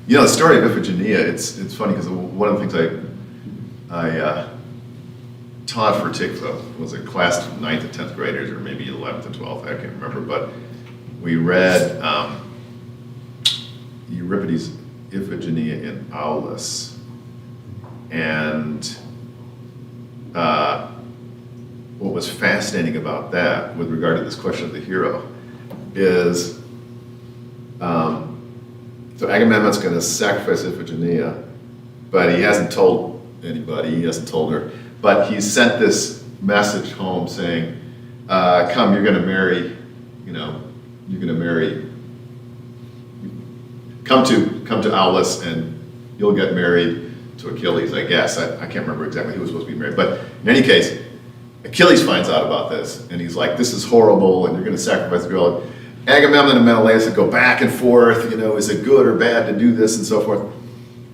Speaker 2: You know, the story of Iphigenia, it's funny because one of the things I taught for Tikva was a class of 9th and 10th graders, or maybe 11th and 12th, I can't remember, but we read Euripides' Iphigenia in Aulis. And what was fascinating about that, with regard to this question of the hero, is so Agamemnon's going to sacrifice Iphigenia, but he hasn't told anybody, he hasn't told her, but he sent this message home saying, come, you're going to marry, you know, you're going to marry, come to Aulis and you'll get married to Achilles, I guess. I can't remember exactly who was supposed to be married, but in any case, Achilles finds out about this, and he's like, this is horrible, and you're going to sacrifice the girl. Agamemnon and Menelaus would go back and forth, you know, is it good or bad to do this, and so forth.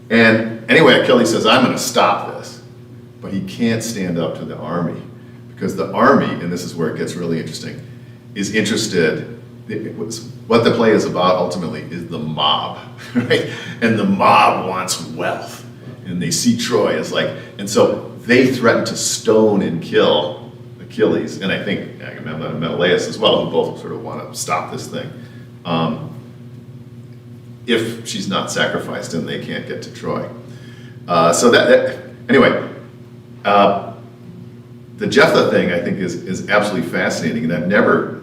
Speaker 2: And anyway, Achilles says, I'm going to stop this. But he can't stand up to the army, because the army, and this is where it gets really interesting, is interested, what the play is about ultimately is the mob, right? And the mob wants wealth, and they see Troy as like, and so they threaten to stone and kill Achilles, and I think Agamemnon and Menelaus as well, who both sort of want to stop this thing. If she's not sacrificed and they can't get to Troy. So anyway, the Jephthah thing I think is absolutely fascinating, and I've never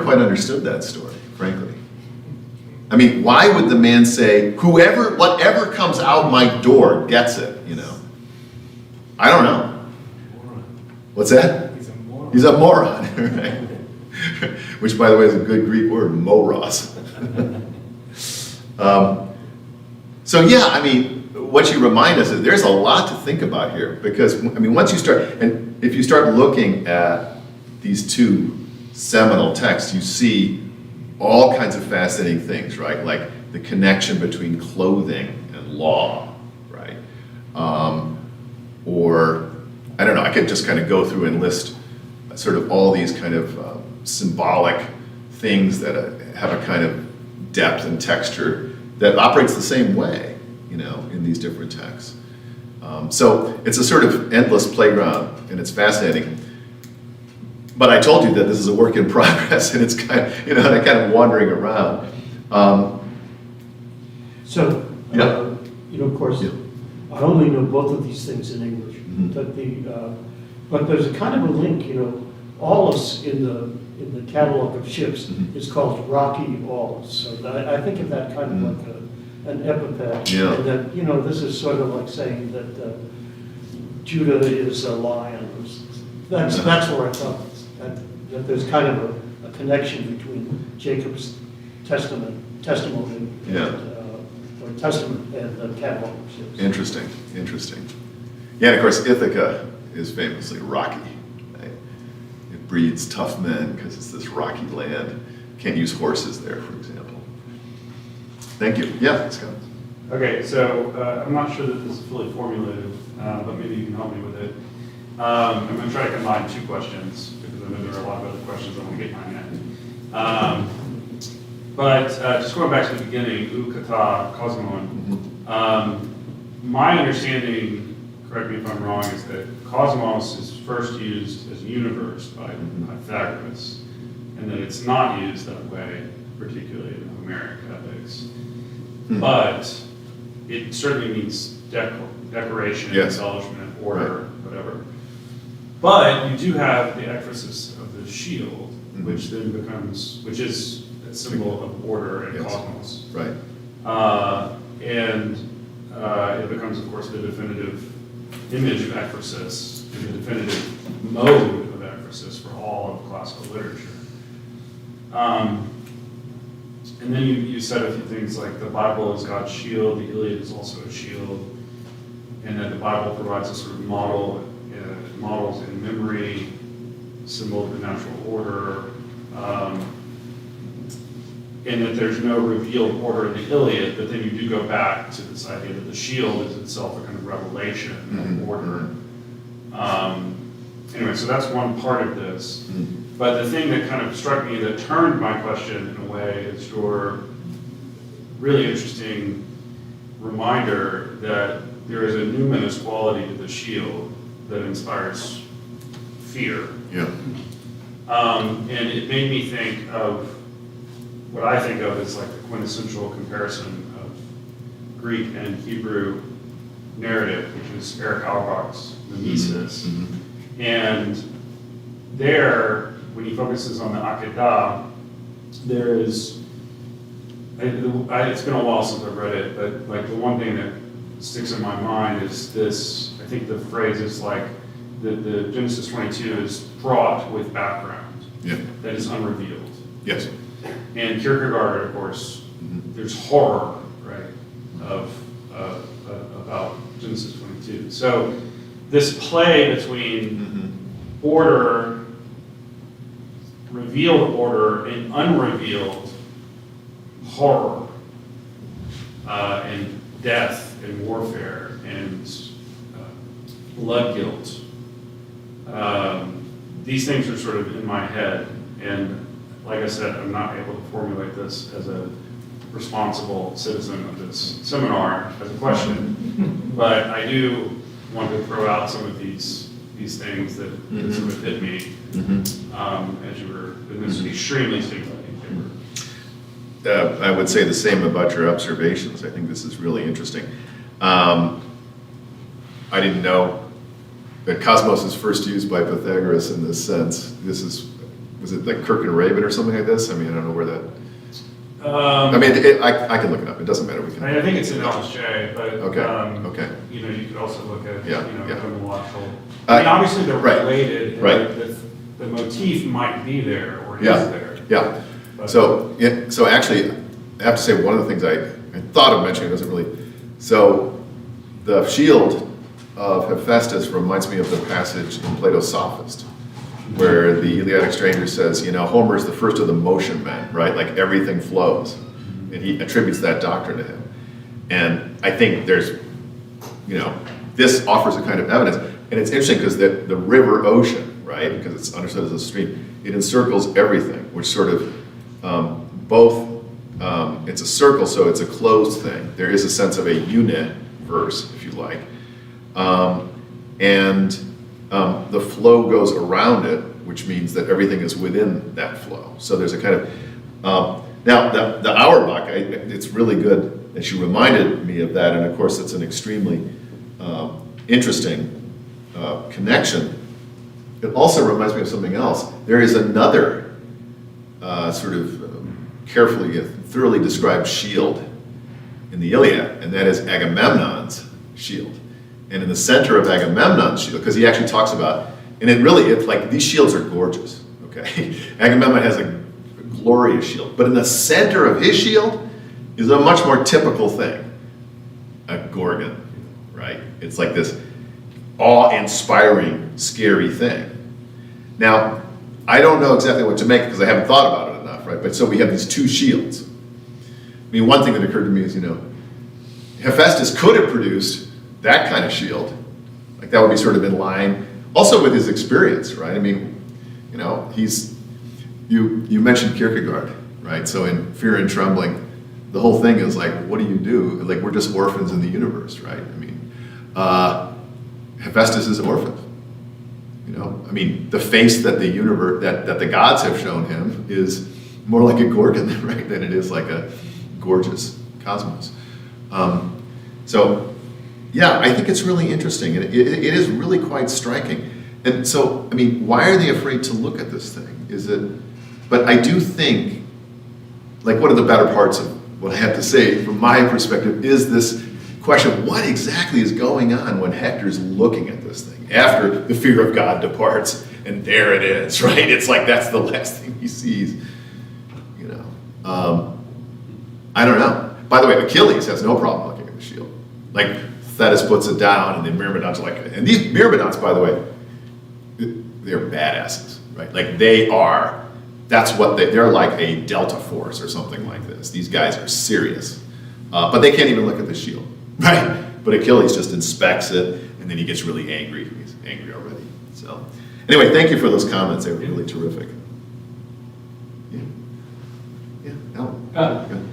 Speaker 2: quite understood that story, frankly. I mean, why would the man say, whatever comes out my door gets it, you know? I don't know. What's that? He's a moron, right? Which, by the way, is a good Greek word, moros. So yeah, I mean, what you remind us is there's a lot to think about here, because, I mean, once you start, and if you start looking at these two seminal texts, you see all kinds of fascinating things, right? Like the connection between clothing and law, right? Or, I don't know, I could just kind of go through and list sort of all these kind of symbolic things that have a kind of depth and texture that operates the same way, you know, in these different texts. So it's a sort of endless playground, and it's fascinating. But I told you that this is a work in progress, and it's kind of, you know, and I'm kind of wandering around.
Speaker 4: You know, of course,
Speaker 2: Yeah.
Speaker 4: I only know both of these things in English.
Speaker 2: Mm-hmm.
Speaker 4: But there's a kind of a link, you know, Aulis in the catalog of ships
Speaker 2: Mhm.
Speaker 4: is called Rocky Aulis. So I think of that kind of
Speaker 2: Mhm.
Speaker 4: like an epithet.
Speaker 2: Yeah.
Speaker 4: And that, you know, this is sort of like saying that Judah is a lion. That's where I thought that there's kind of a connection between Jacob's testimony
Speaker 2: Yeah.
Speaker 4: or testament and the catalog of ships.
Speaker 2: Interesting. Yeah, and of course, Ithaca is famously rocky. Right? It breeds tough men because it's this rocky land. Can't use horses there, for example. Thank you. Yeah, Scott.
Speaker 5: Okay, so I'm not sure that this is fully formulated, but maybe you can help me with it. I'm going to try to combine two questions because I know there are a lot of other questions I want to get behind that. But just going back to the beginning, u kata cosmon. My understanding, correct me if I'm wrong, is that cosmos is first used as universe by Pythagoras, and that it's not used that way, particularly in Homeric epics. But it certainly means decoration,
Speaker 2: Yes.
Speaker 5: embellishment, order, whatever. But you do have the ekphrasis of the shield, which then becomes, which is a symbol of order and
Speaker 2: Yes.
Speaker 5: cosmos.
Speaker 2: Right.
Speaker 5: And it becomes, of course, the definitive image of ekphrasis and the definitive mode of ekphrasis for all of classical literature. And then you said a few things like the Bible is God's shield, the Iliad is also a shield, and that the Bible provides a sort of models in memory, symbol of the natural order, and that there's no revealed order in the Iliad, but then you do go back to this idea that the shield is itself a kind of revelation of order. Anyway, so that's one part of this. But the thing that kind of struck me that turned my question in a way is your really interesting reminder that there is a numinous quality to the shield that inspires fear.
Speaker 2: Yeah.
Speaker 5: And it made me think of what I think of as like the quintessential comparison of Greek and Hebrew narrative, which is Eric Auerbach's Mimesis. And there, when he focuses on the Akedah, there is, it's been a while since I've read it, but like the one thing that sticks in my mind is this, I think the phrase is like, the Genesis 22 is fraught with background that is unrevealed.
Speaker 2: Yes.
Speaker 5: And Kierkegaard, of course, there's horror, right, about Genesis 22. So this play between order, revealed order, and unrevealed horror, and death and warfare and blood guilt. These things are sort of in my head, and like I said, I'm not able to formulate this as a responsible citizen of this seminar as a question, but I do want to throw out some of these things that sort of hit me as you were in this extremely stimulating paper.
Speaker 2: I would say the same about your observations. I think this is really interesting. I didn't know that cosmos is first used by Pythagoras in this sense. Was it like Kirk and Raven or something like this? I mean, I don't know where that. I mean, I can look it up. It doesn't matter.
Speaker 5: I think it's in LSJ, but
Speaker 2: Okay.
Speaker 5: you know, you could also look at etymological.
Speaker 2: I
Speaker 5: I mean, obviously they're
Speaker 2: right,
Speaker 5: related. And
Speaker 2: right.
Speaker 5: The motif might be there or is
Speaker 2: Yeah,
Speaker 5: there.
Speaker 2: yeah.
Speaker 5: But-
Speaker 2: So actually, I have to say one of the things I thought of mentioning doesn't really. So the shield of Hephaestus reminds me of the passage in Plato's Sophist, where the Eleatic stranger says, Homer is the first of the motion men, right? Like everything flows. And he attributes that doctrine to him. And I think there's, this offers a kind of evidence. And it's interesting because the river ocean, right? Because it's understood as a stream, it encircles everything, which sort of it's a circle, so it's a closed thing. There is a sense of a unit verse, if you like. The flow goes around it, which means that everything is within that flow. So there's a kind of, now the Auerbach, it's really good that you reminded me of that, and of course it's an extremely interesting connection. It also reminds me of something else. There is another sort of thoroughly described shield in the Iliad, and that is Agamemnon's shield. And in the center of Agamemnon's shield, because he actually talks about, and it's like, these shields are gorgeous, okay? Agamemnon has a glorious shield, but in the center of his shield is a much more typical thing, a gorgon, right? It's like this awe-inspiring, scary thing. Now, I don't know exactly what to make because I haven't thought about it enough, right? But so we have these two shields. mean, one thing that occurred to me is, Hephaestus could have produced that kind of shield. Like that would be sort of in line, also with his experience, right? I mean, you mentioned Kierkegaard, right? So in Fear and Trembling, the whole thing is like, what do you do? Like, we're just orphans in the universe, right? I mean, Hephaestus is orphaned. I mean, the face that the universe, that the gods have shown him is more like a Gorgon, right, than it is like a gorgeous cosmos. So, yeah, I think it's really interesting, and it is really quite striking. And so, I mean, why are they afraid to look at this thing? But I do think, like, one of the better parts of what I have to say, from my perspective, is this question, what exactly is going on when Hector's looking at this thing after the fear of God departs, and there it is, right? It's like that's the last thing he sees, I don't know. By the way, Achilles has no problem looking at the shield. Like, Thetis puts it down, and the Myrmidons are like, and these Myrmidons, by the way, they're badasses, right? Like, that's what they're like a Delta Force or something like this. These guys are serious. But they can't even look at the shield, right? But Achilles just inspects it, and then he gets really angry. He's angry already. So, anyway, thank you for those comments. They were really terrific. Yeah, Alan.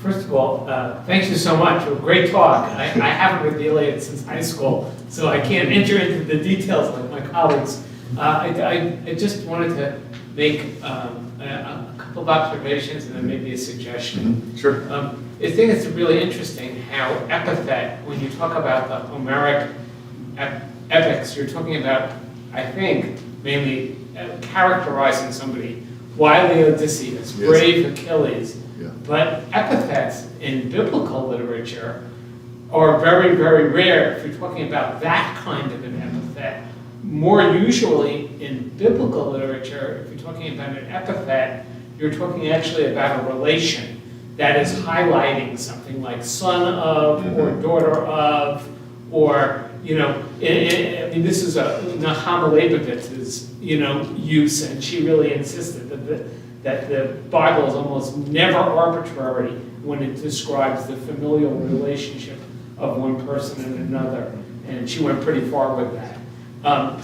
Speaker 1: First of all, thank you so much. A great talk. I haven't read the Iliad since high school, so I can't enter into the details like my colleagues. I just wanted to make a couple of observations and then maybe a suggestion.
Speaker 2: Mm-hmm. Sure.
Speaker 1: I think it's really interesting how epithet, when you talk about the Homeric epics, you're talking about, I think, mainly characterizing somebody. Wily Odysseus,
Speaker 2: Yes.
Speaker 1: brave Achilles.
Speaker 2: Yeah.
Speaker 1: But epithets in biblical literature are very, very rare if you're talking about that kind of an epithet. More usually in biblical literature, if you're talking about an epithet, you're talking actually about a relation that is highlighting something like son of or daughter of, or, I mean, this is Nahama Leibovitz's, use, and she really insisted that the Bible is almost never arbitrary when it describes the familial relationship of one person and another, and she went pretty far with that.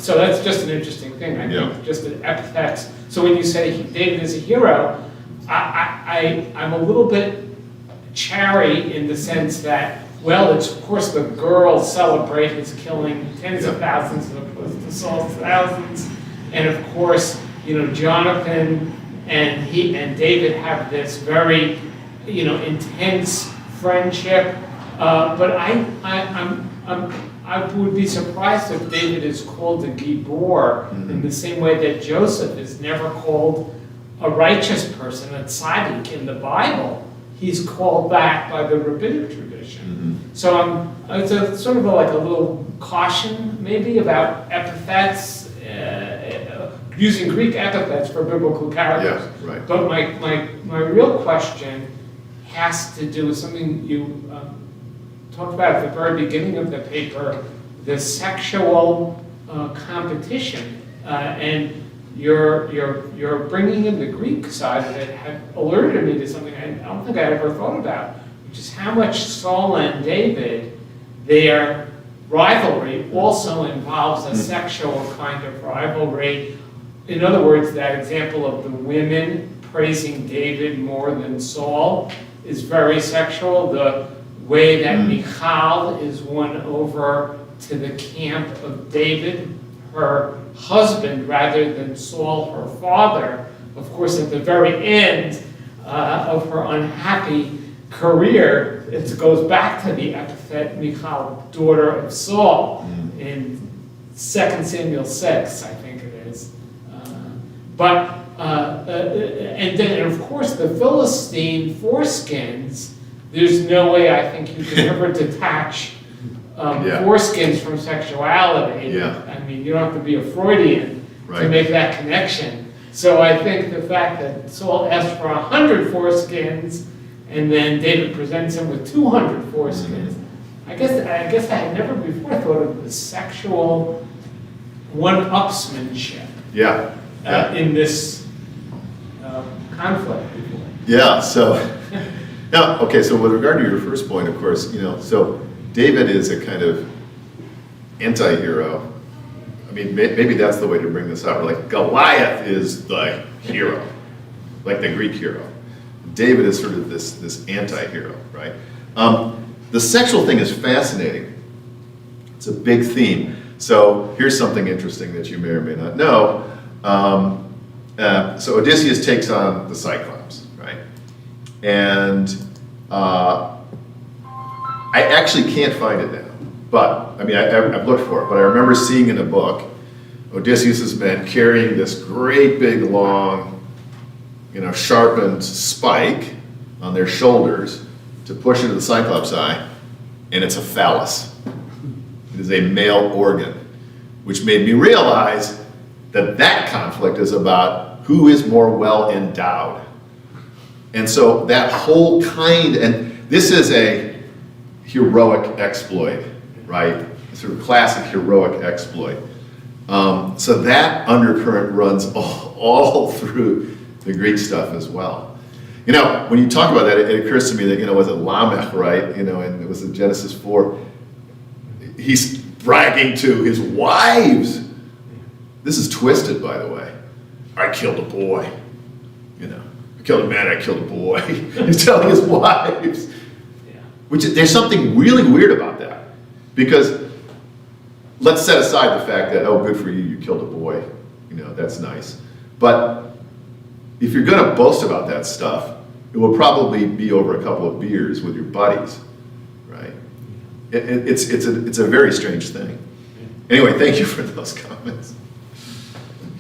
Speaker 1: So that's just an interesting thing, I think, just the epithets. So when you say David is a hero, I'm a little bit chary in the sense that, well, it's of course the girls celebrate his killing tens of thousands as opposed to Saul's thousands, and of course, Jonathan and David have this very, intense friendship. But I would be surprised if David is called a Gibor in the same way that Joseph is never called a righteous person, a tzaddik in the Bible. He's called that by the rabbinic tradition. So it's sort of like a little caution maybe about epithets, using Greek epithets for biblical characters.
Speaker 2: Yeah, right.
Speaker 1: But my real question has to do with something you talked about at the very beginning of the paper, the sexual competition, and you're bringing in the Greek side of it had alerted me to something I don't think I ever thought about, which is how much Saul and David, their rivalry also involves a sexual kind of rivalry. In other words, that example of the women praising David more than Saul is very sexual. The way that Michal is won over to the camp of David, her husband, rather than Saul, her father. Of course, at the very end of her unhappy career, it goes back to the epithet Michal, daughter of Saul, in 2 Samuel 6, I think it is. And then, of course, the Philistine foreskins, there's no way I think you can ever detach foreskins from sexuality.
Speaker 2: Yeah.
Speaker 1: I mean, you don't have to be a Freudian to make that connection. So I think the fact that Saul asked for 100 foreskins and then David presents him with 200 foreskins, I guess I had never before thought of the sexual one-upsmanship in this conflict before.
Speaker 2: Yeah, so Now, okay, so with regard to your first point, of course, so David is a kind of anti-hero. I mean, maybe that's the way to bring this up. Like Goliath is the hero, like the Greek hero. David is sort of this anti-hero, right? The sexual thing is fascinating. It's a big theme. So here's something interesting that you may or may not know. So Odysseus takes on the Cyclops, right? And I actually can't find it now, but I mean, I've looked for it, but I remember seeing in a book Odysseus's men carrying this great big long, sharpened spike on their shoulders to push into the Cyclops' eye, and it's a phallus. It is a male organ, which made me realize that conflict is about who is more well endowed. And so that whole and this is a heroic exploit, right? Sort of classic heroic exploit. So that undercurrent runs all through the Greek stuff as well. When you talk about that, it occurs to me that, was it Lamech, right? And it was in Genesis 4. He's bragging to his wives. This is twisted, by the way. I killed a boy. I killed a man, I killed a boy. He's telling his wives. Which there's something really weird about that. Because let's set aside the fact that, oh, good for you, you killed a boy. That's nice. But if you're going to boast about that stuff, it will probably be over a couple of beers with your buddies, right? It's a very strange thing. Anyway, thank you for those comments.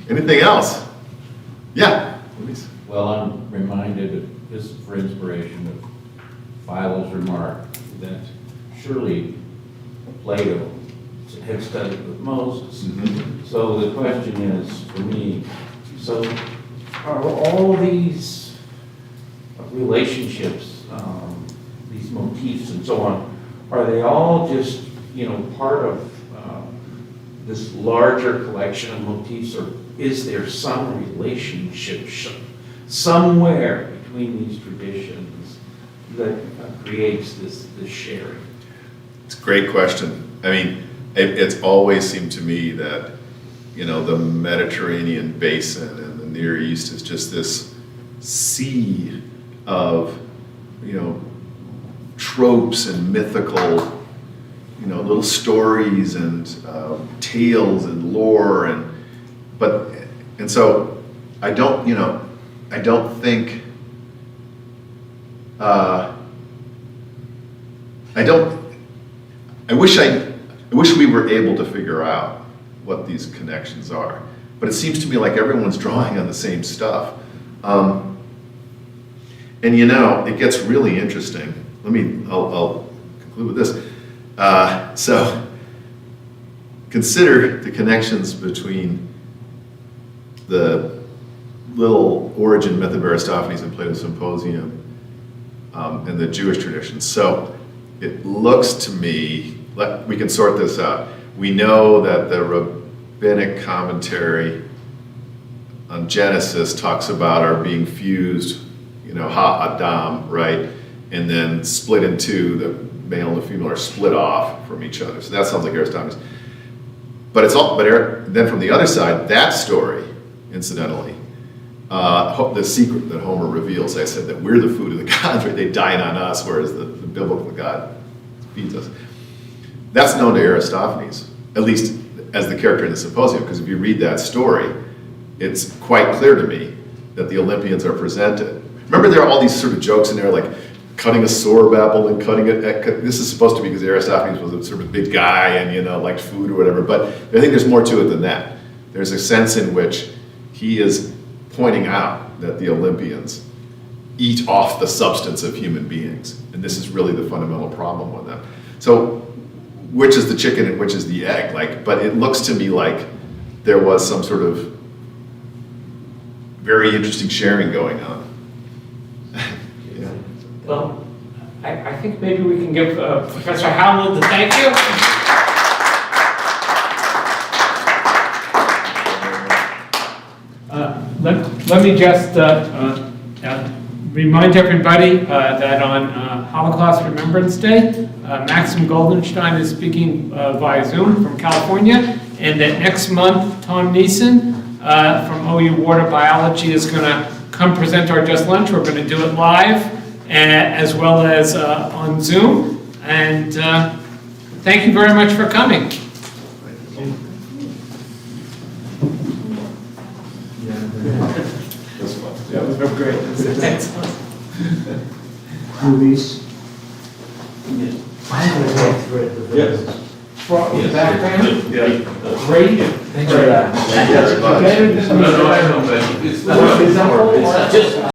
Speaker 2: Anything else? Yeah, please.
Speaker 6: Well, I'm reminded of this for inspiration of Philo's remark that surely Plato had studied with Moses.
Speaker 2: Mm-hmm.
Speaker 6: So the question is, for me, so are all these relationships, these motifs and so on, are they all just, part of this larger collection of motifs, or is there some relationship somewhere between these traditions that creates this sharing?
Speaker 2: It's a great question. I mean, it's always seemed to me that, the Mediterranean basin and the Near East is just this sea of, tropes and mythical, little stories and tales and lore and so I don't think I wish we were able to figure out what these connections are, but it seems to me like everyone's drawing on the same stuff. And it gets really interesting. I'll conclude with this. So consider the connections between the little origin myth of Aristophanes and Plato's Symposium and the Jewish tradition. So it looks to me, we can sort this out. We know that the rabbinic commentary on Genesis talks about our being fused, ha-adam, right? And then split in two, the male and the female are split off from each other. So that sounds like Aristophanes. But then from the other side, that story, incidentally, the secret that Homer reveals, I said that we're the food of the gods, right? They dine on us, whereas the biblical God feeds us. That's known to Aristophanes, at least as the character in the Symposium, because if you read that story, it's quite clear to me that the Olympians are presented. Remember, there are all these sort of jokes in there, like cutting a sorb apple and cutting it. This is supposed to be because Aristophanes was a sort of big guy and liked food or whatever. But I think there's more to it than that. There's a sense in which he is pointing out that the Olympians eat off the substance of human beings, and this is really the fundamental problem with them. So, which is the chicken and which is the egg? But it looks to me like there was some sort of very interesting sharing going on. Yeah.
Speaker 1: Well, I think maybe we can give Professor Howland the thank you. Let me just remind everybody that on Holocaust Remembrance Day, Maxim Goldenstein is speaking via Zoom from California, and that next month, Tom Neeson from OU Water Biology is going to come present our Just Lunch. We're going to do it live as well as on Zoom. And thank you very much for coming. That was real great. Excellent.
Speaker 4: Movies. I'm going to go through it.
Speaker 6: Yes. Background?
Speaker 2: Yeah.
Speaker 6: Great. Thanks for that.
Speaker 2: Thank you very much.
Speaker 6: It's not, it's not, it's not just